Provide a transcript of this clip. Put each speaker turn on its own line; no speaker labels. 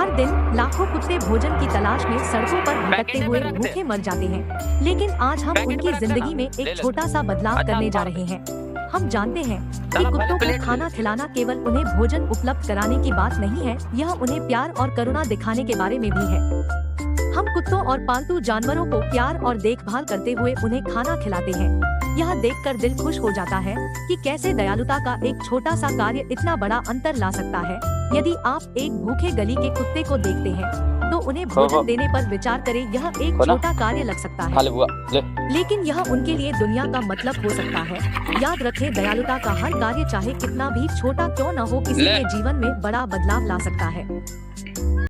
हर दिन लाखों कुत्ते भोजन की तलाश में सड़कों पर भटकते हुए भूखे मर जाते हैं, लेकिन आज हम उनकी जिंदगी में एक छोटा सा बदलाव करने जा रहे हैं। हम जानते हैं कि कुत्तों को खाना खिलाना केवल उन्हें भोजन उपलब्ध कराने की बात नहीं है, यह उन्हें प्यार और करुणा दिखाने के बारे में भी है। हम कुत्तों और पालतू जानवरों को प्यार और देखभाल करते हुए उन्हें खाना खिलाते हैं। यह देखकर दिल खुश हो जाता है कि कैसे दयालुता का एक छोटा सा कार्य इतना बड़ा अंतर ला सकता है। यदि आप एक भूखे गली के कुत्ते को देखते हैं तो उन्हें भोजन देने पर विचार करें। यह एक छोटा कार्य लग सकता है, लेकिन यह उनके लिए दुनिया का मतलब हो सकता है। याद रखें, दयालुता का हर कार्य चाहे कितना भी छोटा क्यों न हो, किसी के जीवन में बड़ा बदलाव ला सकता है।